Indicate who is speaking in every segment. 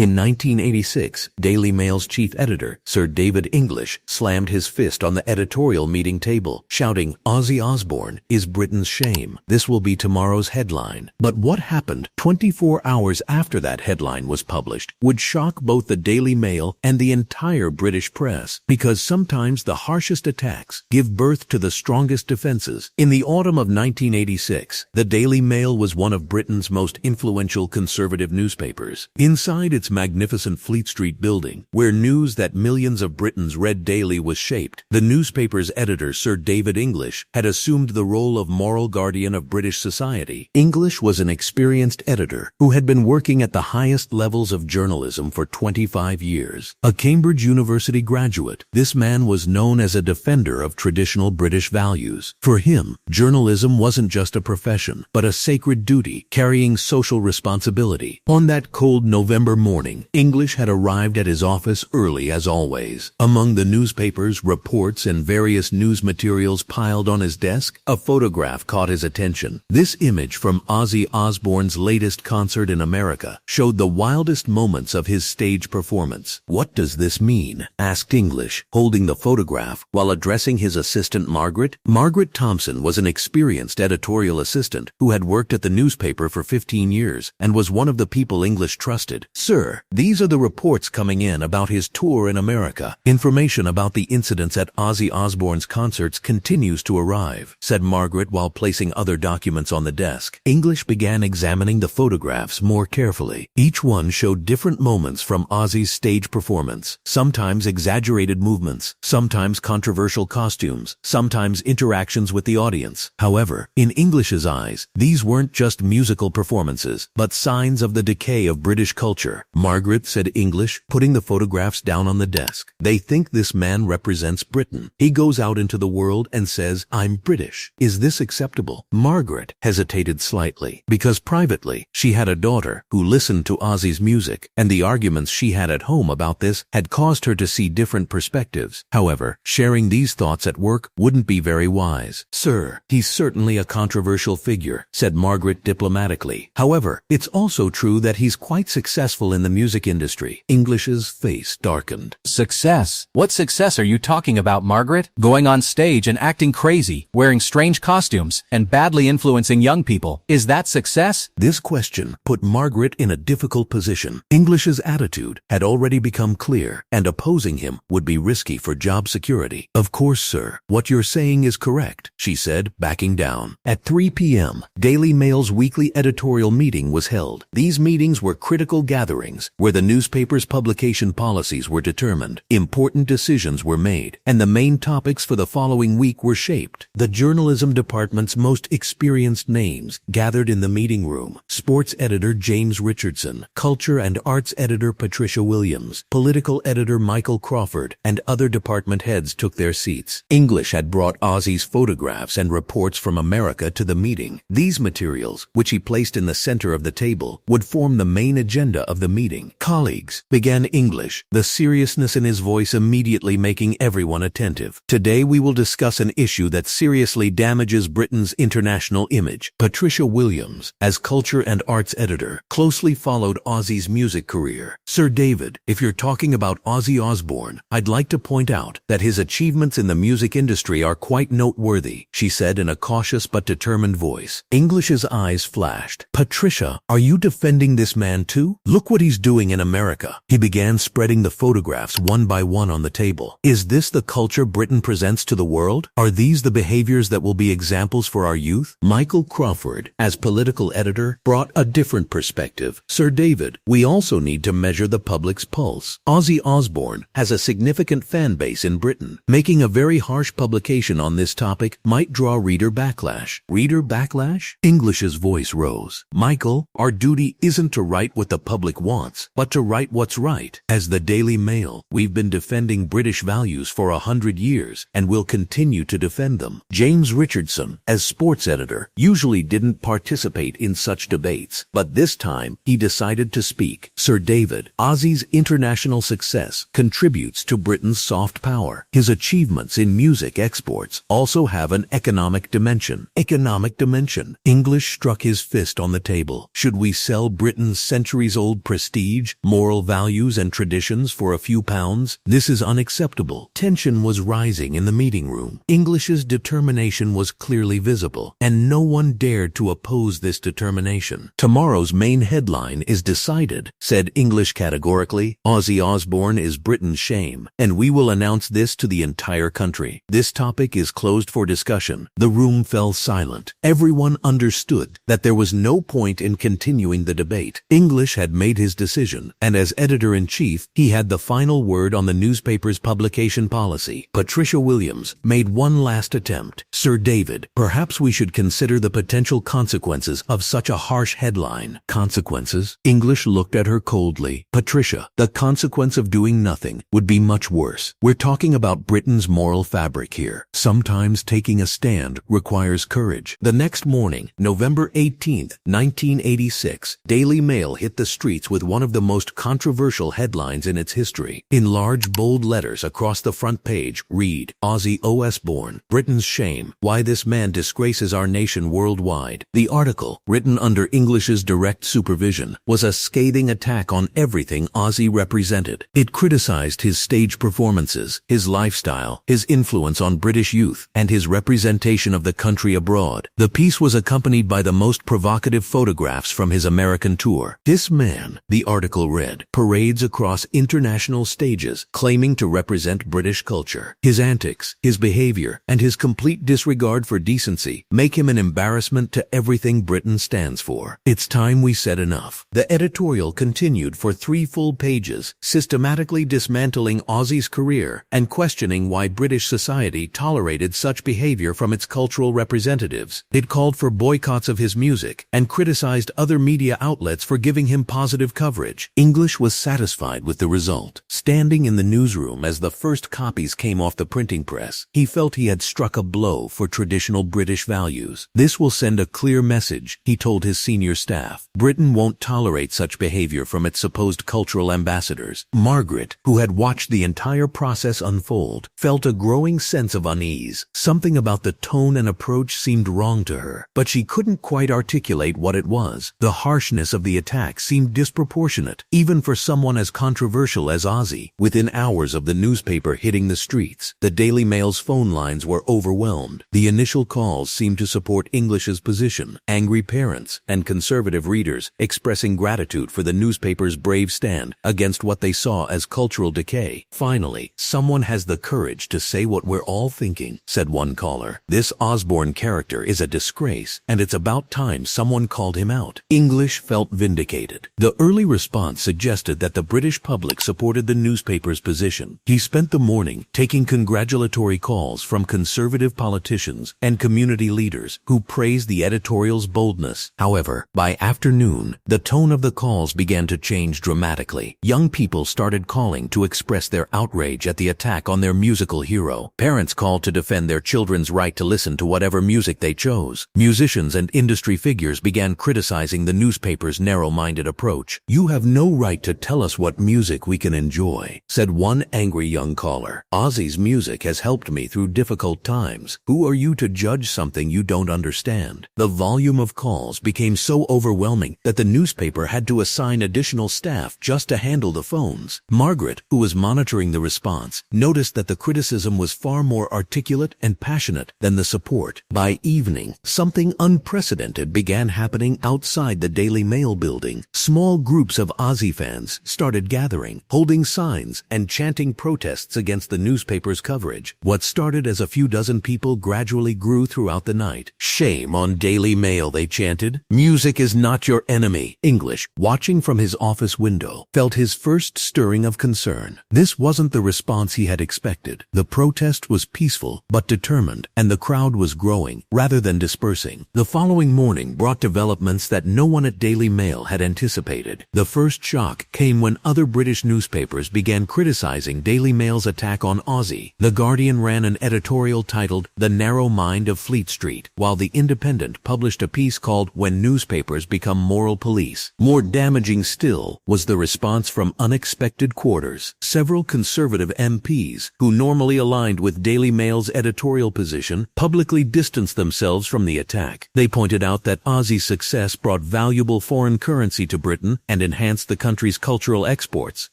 Speaker 1: In 1986, Daily Mail's chief editor, Sir David English, slammed his fist on the editorial meeting table, shouting, "Ozzy Osbourne is Britain's shame. This will be tomorrow's headline." But what happened 24 hours after that headline was published would shock both the Daily Mail and the entire British press, because sometimes the harshest attacks give birth to the strongest defenses. In the autumn of 1986, the Daily Mail was one of Britain's most influential conservative newspapers. Inside its magnificent Fleet Street building, where news that millions of Britons read daily was shaped, the newspaper's editor, Sir David English, had assumed the role of moral guardian of British society. English was an experienced editor who had been working at the highest levels of journalism for 25 years. A Cambridge University graduate, this man was known as a defender of traditional British values. For him, journalism wasn't just a profession, but a sacred duty carrying social responsibility. On that cold November morning, English had arrived at his office early as always. Among the newspapers, reports, and various news materials piled on his desk, a photograph caught his attention. This image from Ozzy Osbourne's latest concert in America showed the wildest moments of his stage performance. "What does this mean?" asked English, holding the photograph while addressing his assistant Margaret. Margaret Thompson was an experienced editorial assistant who had worked at the newspaper for 15 years and was one of the people English trusted. "Sir, these are the reports coming in about his tour in America. Information about the incidents at Ozzy Osbourne's concerts continues to arrive," said Margaret while placing other documents on the desk. English began examining the photographs more carefully. Each one showed different moments from Ozzy's stage performance, sometimes exaggerated movements, sometimes controversial costumes, sometimes interactions with the audience. However, in English's eyes, these weren't just musical performances, but signs of the decay of British culture. "Margaret," said English, putting the photographs down on the desk, "they think this man represents Britain. He goes out into the world and says, 'I'm British.' Is this acceptable?" Margaret hesitated slightly, because privately, she had a daughter who listened to Ozzy's music, and the arguments she had at home about this had caused her to see different perspectives. However, sharing these thoughts at work wouldn't be very wise. "Sir, he's certainly a controversial figure," said Margaret diplomatically. "However, it's also true that he's quite successful in the music industry." English's face darkened.
Speaker 2: Success? What success are you talking about, Margaret? Going on stage and acting crazy, wearing strange costumes, and badly influencing young people. Is that success?
Speaker 1: This question put Margaret in a difficult position. English's attitude had already become clear, and opposing him would be risky for job security. "Of course, sir, what you're saying is correct," she said, backing down. At 3 p.m., Daily Mail's weekly editorial meeting was held. These meetings were critical gatherings where the newspaper's publication policies were determined, important decisions were made, and the main topics for the following week were shaped. The journalism department's most experienced names gathered in the meeting room: sports editor James Richardson, culture and arts editor Patricia Williams, political editor Michael Crawford, and other department heads took their seats. English had brought Ozzy's photographs and reports from America to the meeting. These materials, which he placed in the center of the table, would form the main agenda of the meeting. "Colleagues," began English, the seriousness in his voice immediately making everyone attentive. "Today we will discuss an issue that seriously damages Britain's international image." Patricia Williams, as culture and arts editor, closely followed Ozzy's music career. "Sir David, if you're talking about Ozzy Osbourne, I'd like to point out that his achievements in the music industry are quite noteworthy," she said in a cautious but determined voice. English's eyes flashed. "Patricia, are you defending this man too? Look what he's doing in America." He began spreading the photographs one by one on the table. "Is this the culture Britain presents to the world? Are these the behaviors that will be examples for our youth?" Michael Crawford, as political editor, brought a different perspective. "Sir David, we also need to measure the public's pulse. Ozzy Osbourne has a significant fan base in Britain. Making a very harsh publication on this topic might draw reader backlash." "Reader backlash?" English's voice rose. "Michael, our duty isn't to write what the public wants, but to write what's right. As the Daily Mail, we've been defending British values for 100 years and will continue to defend them." James Richardson, as sports editor, usually didn't participate in such debates, but this time he decided to speak. "Sir David, Ozzy's international success contributes to Britain's soft power. His achievements in music exports also have an economic dimension." Economic dimension. English struck his fist on the table. "Should we sell Britain's centuries-old prestige prestige, moral values, and traditions for a few pounds? This is unacceptable. Tension was rising in the meeting room. English's determination was clearly visible, and no one dared to oppose this determination. "Tomorrow's main headline is decided," said English categorically. "Ozzy Osbourne is Britain's shame, and we will announce this to the entire country. This topic is closed for discussion." The room fell silent. Everyone understood that there was no point in continuing the debate. English had made his decision, and as editor-in-chief, he had the final word on the newspaper's publication policy. Patricia Williams made one last attempt. "Sir David, perhaps we should consider the potential consequences of such a harsh headline." "Consequences?" English looked at her coldly. "Patricia, the consequence of doing nothing would be much worse. We're talking about Britain's moral fabric here. Sometimes taking a stand requires courage." The next morning, November 18th, 1986, Daily Mail hit the streets with one of the most controversial headlines in its history. In large, bold letters across the front page, read, "Ozzy Osbourne, Britain's shame, why this man disgraces our nation worldwide." The article, written under English's direct supervision, was a scathing attack on everything Ozzy represented. It criticized his stage performances, his lifestyle, his influence on British youth, and his representation of the country abroad. The piece was accompanied by the most provocative photographs from his American tour. "This man," the article read, "parades across international stages, claiming to represent British culture. His antics, his behavior, and his complete disregard for decency make him an embarrassment to everything Britain stands for. It's time we said enough." The editorial continued for 3 full pages, systematically dismantling Ozzy's career and questioning why British society tolerated such behavior from its cultural representatives. It called for boycotts of his music and criticized other media outlets for giving him positive coverage. English was satisfied with the result. Standing in the newsroom as the first copies came off the printing press, he felt he had struck a blow for traditional British values. "This will send a clear message," he told his senior staff. "Britain won't tolerate such behavior from its supposed cultural ambassadors." Margaret, who had watched the entire process unfold, felt a growing sense of unease. Something about the tone and approach seemed wrong to her, but she couldn't quite articulate what it was. The harshness of the attack seemed disproportionate, even for someone as controversial as Ozzy. Within hours of the newspaper hitting the streets, the Daily Mail's phone lines were overwhelmed. The initial calls seemed to support English's position. Angry parents and conservative readers expressing gratitude for the newspaper's brave stand against what they saw as cultural decay. "Finally, someone has the courage to say what we're all thinking," said one caller. "This Osbourne character is a disgrace, and it's about time someone called him out." English felt vindicated. The early response suggested that the British public supported the newspaper's position. He spent the morning taking congratulatory calls from conservative politicians and community leaders who praised the editorial's boldness. However, by afternoon, the tone of the calls began to change dramatically. Young people started calling to express their outrage at the attack on their musical hero. Parents called to defend their children's right to listen to whatever music they chose. Musicians and industry figures began criticizing the newspaper's narrow-minded approach. "You have no right to tell us what music we can enjoy," said one angry young caller. "Ozzy's music has helped me through difficult times. Who are you to judge something you don't understand?" The volume of calls became so overwhelming that the newspaper had to assign additional staff just to handle the phones. Margaret, who was monitoring the response, noticed that the criticism was far more articulate and passionate than the support. By evening, something unprecedented began happening outside the Daily Mail building. Small groups of Ozzy fans started gathering, holding signs and chanting protests against the newspaper's coverage. What started as a few dozen people gradually grew throughout the night. "Shame on Daily Mail," they chanted. "Music is not your enemy." English, watching from his office window, felt his first stirring of concern. This wasn't the response he had expected. The protest was peaceful but determined, and the crowd was growing rather than dispersing. The following morning brought developments that no one at Daily Mail had anticipated. The first shock came when other British newspapers began criticizing Daily Mail's attack on Ozzy. The Guardian ran an editorial titled "The Narrow Mind of Fleet Street," while The Independent published a piece called "When Newspapers Become Moral Police." More damaging still was the response from unexpected quarters. Several conservative MPs, who normally aligned with Daily Mail's editorial position, publicly distanced themselves from the attack. They pointed out that Ozzy's success brought valuable foreign currency to Britain and enhanced the country's cultural exports.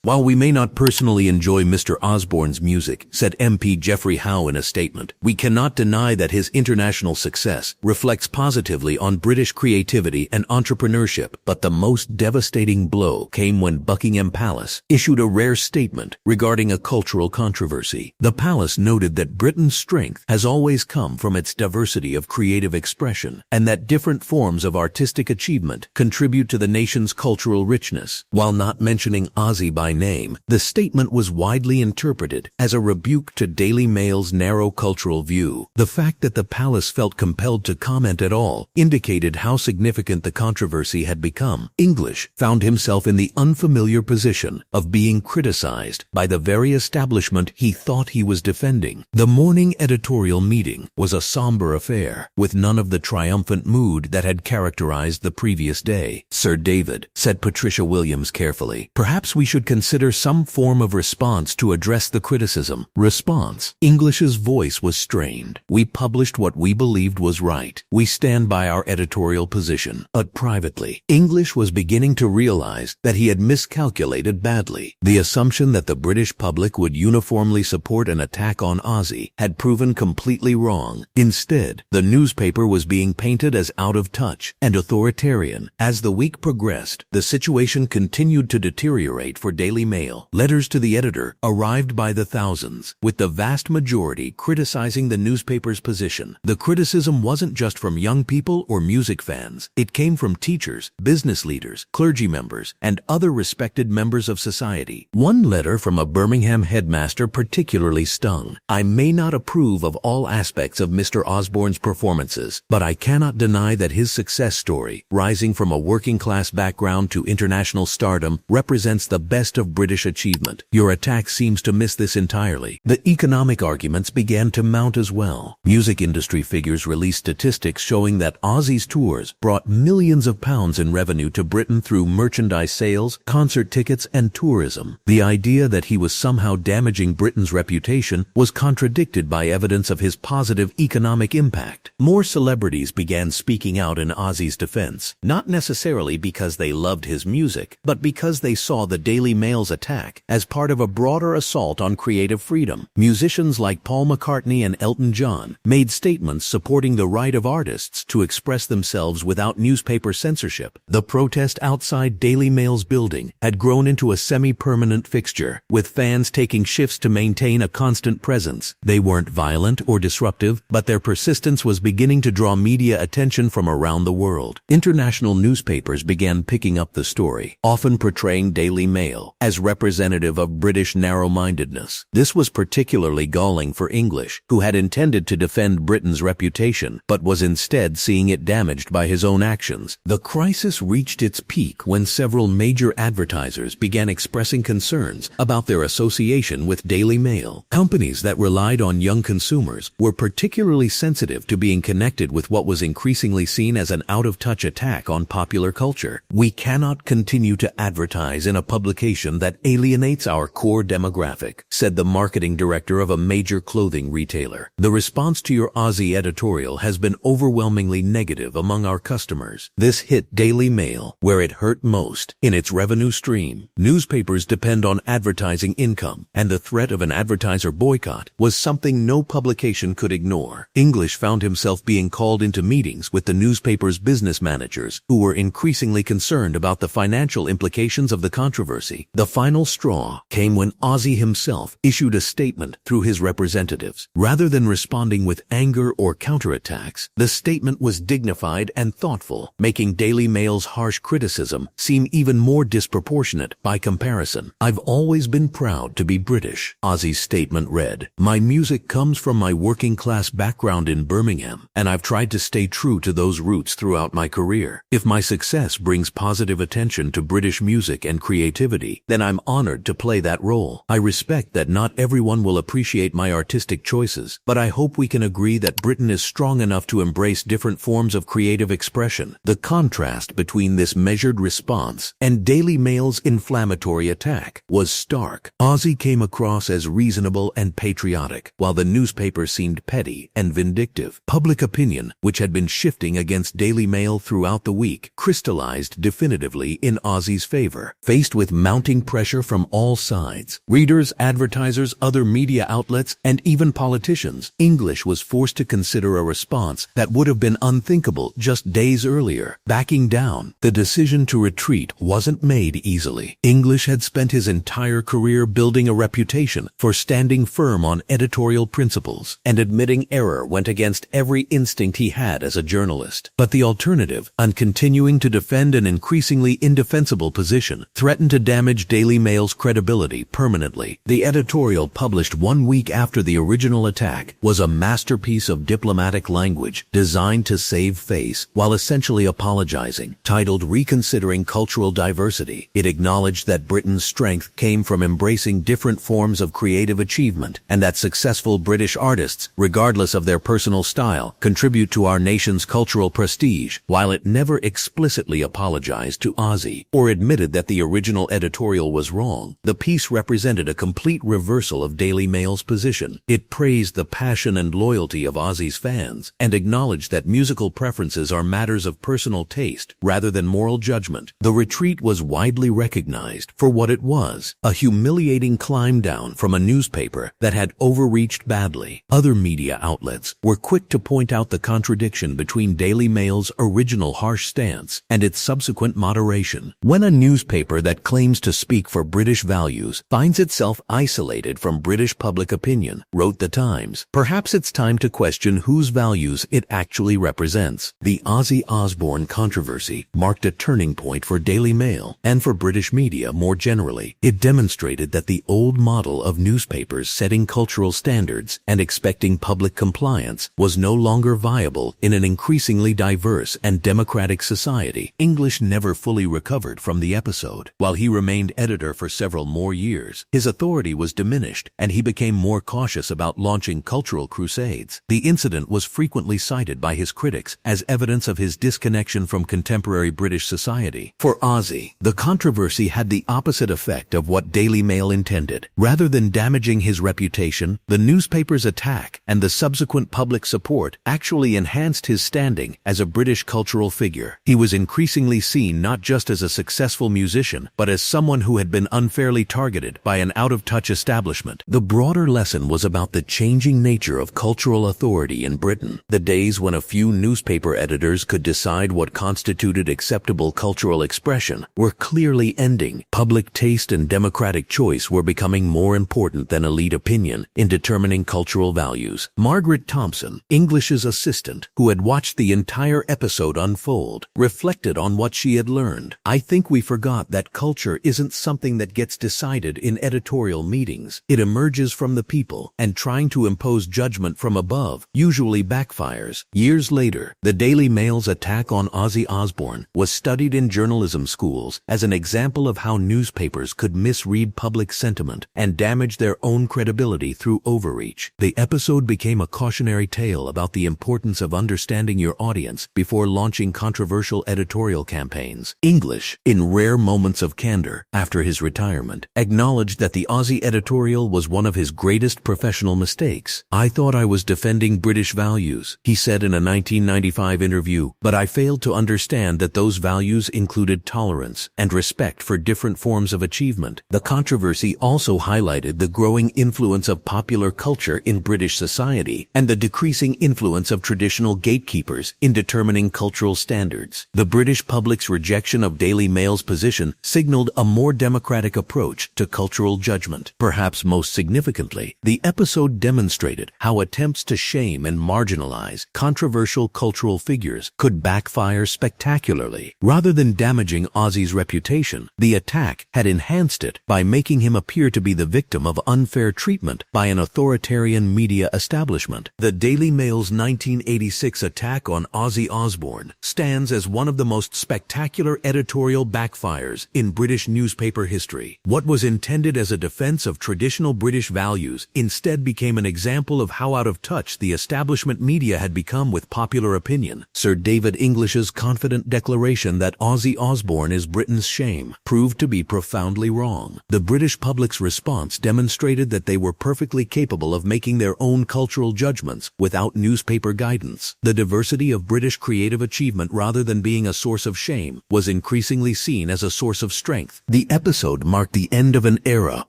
Speaker 1: While we may not personally enjoy Mr. Osbourne's music, said MP Geoffrey Howe in a statement, we cannot deny that his international success reflects positively on British creativity and entrepreneurship. But the most devastating blow came when Buckingham Palace issued a rare statement regarding a cultural controversy. The palace noted that Britain's strength has always come from its diversity of creative expression, and that different forms of artistic achievement contribute to the nation's cultural richness. While not mentioning Ozzy by name, the statement was widely interpreted as a rebuke to Daily Mail's narrow cultural view. The fact that the palace felt compelled to comment at all indicated how significant the controversy had become. English found himself in the unfamiliar position of being criticized by the very establishment he thought he was defending. The morning editorial meeting was a somber affair, with none of the triumphant mood that had characterized the previous day. Sir David, said Patricia Williams carefully, perhaps we should consider some form of response to address the criticism. Response. English's voice was strained. We published what we believed was right. We stand by our editorial position. But privately, English was beginning to realize that he had miscalculated badly. The assumption that the British public would uniformly support an attack on Ozzy had proven completely wrong. Instead, the newspaper was being painted as out of touch and authoritarian. As the week progressed, the situation continued to deteriorate for Daily Mail. Letters to the editor arrived by the thousands, with the vast majority criticizing the newspaper's position. The criticism wasn't just from young people or music fans. It came from teachers, business leaders, clergy members, and other respected members of society. One letter from a Birmingham headmaster particularly stung. I may not approve of all aspects of Mr. Osbourne's performances, but I cannot deny that his success story, rising from a working-class background to international stardom, represents the best of British achievement. Your attack seems to miss this entirely. The economic arguments began to mount as well. Music industry figures released statistics showing that Ozzy's tours brought millions of pounds in revenue to Britain through merchandise sales, concert tickets, and tourism. The idea that he was somehow damaging Britain's reputation was contradicted by evidence of his positive economic impact. More celebrities began speaking out in Ozzy's defense, not necessarily because they loved his music, but because they saw the Daily Mail's attack as part of a broader assault on creative freedom. Musicians like Paul McCartney and Elton John made statements supporting the right of artists to express themselves without newspaper censorship. The protest outside Daily Mail's building had grown into a semi-permanent fixture, with fans taking shifts to maintain a constant presence. They weren't violent or disruptive, but their persistence was beginning to draw media attention from around the world. International newspapers began picking up the story, often portraying Daily Mail as representative of British narrow-mindedness. This was particularly galling for English, who had intended to defend Britain's reputation, but was instead seeing it damaged by his own actions. The crisis reached its peak when several major advertisers began expressing concerns about their association with Daily Mail. Companies that relied on young consumers were particularly sensitive to being connected with what was increasingly seen as an out-of-touch attack on popular culture. We cannot continue to advertise in a publication that alienates our core demographic, said the marketing director of a major clothing retailer. The response to your Ozzy editorial has been overwhelmingly negative among our customers. This hit Daily Mail where it hurt most, in its revenue stream. Newspapers depend on advertising income, and the threat of an advertiser boycott was something no publication could ignore. English found himself being called into meetings with the newspaper's business managers, who were increasingly concerned about the financial implications of the controversy. The final straw came when Ozzy himself issued a statement through his representatives. Rather than responding with anger or counterattacks, the statement was dignified and thoughtful, making Daily Mail's harsh criticism seem even more disproportionate by comparison. I've always been proud to be British, Ozzy's statement read. My music comes from my working-class background in Birmingham, and I've tried to stay true to those roots throughout my career. If my success brings positive attention to British music and creativity, then I'm honored to play that role. I respect that not everyone will appreciate my artistic choices, but I hope we can agree that Britain is strong enough to embrace different forms of creative expression. The contrast between this measured response and Daily Mail's inflammatory attack was stark. Ozzy came across as reasonable and patriotic, while the newspaper seemed petty and vindictive. Public opinion, which had been shifting against Daily Mail throughout the week, crystallized definitively in Ozzy's favor. Faced with mounting pressure from all sides, readers, advertisers, other media outlets, and even politicians, English was forced to consider a response that would have been unthinkable just days earlier: backing down. The decision to retreat wasn't made easily. English had spent his entire career building a reputation for standing firm on editorial principles, and admitting error went against every instinct he had as a journalist. But the alternative, on continuing to defend an increasingly indefensible position, threatened to damage Daily Mail's credibility permanently. The editorial, published 1 week after the original attack, was a masterpiece of diplomatic language designed to save face while essentially apologizing. Titled "Reconsidering Cultural Diversity," it acknowledged that Britain's strength came from embracing different forms of creative achievement, and that successful British artists, regardless of their personal style, contribute to our nation's cultural prestige. While it never explicitly apologized to Ozzy or admitted that the original editorial was wrong, the piece represented a complete reversal of Daily Mail's position. It praised the passion and loyalty of Ozzy's fans and acknowledged that musical preferences are matters of personal taste rather than moral judgment. The retreat was widely recognized for what it was: a humiliating climb down from a newspaper that had overreached badly. Other media outlets were quick to point out the contradiction between Daily Mail's original harsh stance and its subsequent moderation. When a newspaper that claims to speak for British values finds itself isolated from British public opinion, wrote The Times, perhaps it's time to question whose values it actually represents. The Ozzy Osbourne controversy marked a turning point for Daily Mail and for British media more generally. It demonstrated that the old model of newspapers setting cultural standards and expecting public compliance was no longer viable in an increasingly diverse and democratic society. English never fully recovered from the episode. While he remained editor for several more years, his authority was diminished and he became more cautious about launching cultural crusades. The incident was frequently cited by his critics as evidence of his disconnection from contemporary British society. For Ozzy, the controversy had the opposite effect of what Daily Mail intended. Rather than damaging his reputation, the newspaper's attack and the subsequent public support actually enhanced his standing as a British cultural figure. He was increasingly seen not just as a successful musician, but as someone who had been unfairly targeted by an out-of-touch establishment. The broader lesson was about the changing nature of cultural authority in Britain. The days when a few newspaper editors could decide what constituted acceptable cultural expression were clearly ending. Public taste and democratic choice were becoming more important than elite opinion in determining cultural values. Margaret Thompson, English's assistant, who had watched the entire episode unfold, reflected on what she had learned. "I think we forgot that culture isn't something that gets decided in editorial meetings. It emerges from the people, and trying to impose judgment from above usually backfires." Years later, the Daily Mail's attack on Ozzy Osbourne was studied in journalism schools as an example of how newspapers could misread public sentiment and damage their own credibility through overreach. The episode became a cautionary tale about the importance of understanding your audience before launching controversial editorial campaigns. English, in rare moments of candor after his retirement, acknowledged that the Ozzy editorial was one of his greatest professional mistakes. "I thought I was defending British values," he said in a 1995 interview, "but I failed to understand that those values included tolerance and respect for different forms of achievement." The controversy also highlighted the growing influence of popular culture in British society and the decreasing influence of traditional gatekeepers in determining cultural standards. The British public's rejection of Daily Mail's position signaled a more democratic approach to cultural judgment. Perhaps most significantly, the episode demonstrated how attempts to shame and marginalize controversial cultural figures could backfire spectacularly. Rather than damaging Ozzy's reputation, the attack had enhanced it by making him appear to be the victim of unfair treatment by an authoritarian media establishment. The Daily Mail's 1986 attack on Ozzy Osbourne stands as one of the most spectacular editorial backfires in British newspaper history. What was intended as a defense of traditional British values instead became an example of how out of touch the establishment media had become with popular opinion. Sir David English's confident declaration that Ozzy Osbourne is Britain's shame proved to be profoundly wrong. The British public's response demonstrated that they were perfectly capable of making their own cultural judgments without newspaper guidance. The diversity of British creative achievement, rather than being a source of shame, was in increasingly seen as a source of strength. The episode marked the end of an era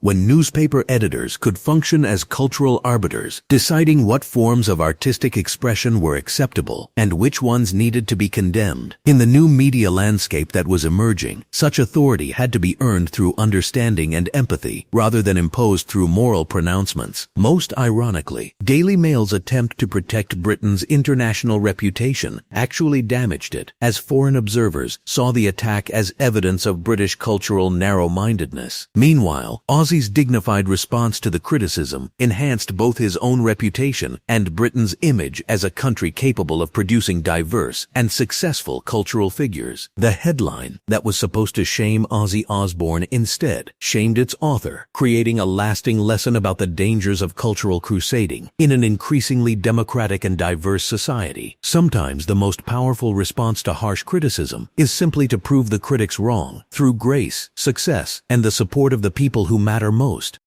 Speaker 1: when newspaper editors could function as cultural arbiters, deciding what forms of artistic expression were acceptable and which ones needed to be condemned. In the new media landscape that was emerging, such authority had to be earned through understanding and empathy, rather than imposed through moral pronouncements. Most ironically, Daily Mail's attempt to protect Britain's international reputation actually damaged it, as foreign observers saw the attack as evidence of British cultural narrow-mindedness. Meanwhile, Ozzy's dignified response to the criticism enhanced both his own reputation and Britain's image as a country capable of producing diverse and successful cultural figures. The headline that was supposed to shame Ozzy Osbourne instead shamed its author, creating a lasting lesson about the dangers of cultural crusading in an increasingly democratic and diverse society. Sometimes the most powerful response to harsh criticism is simply to prove the critics wrong through grace, success, and the support of the people who matter most.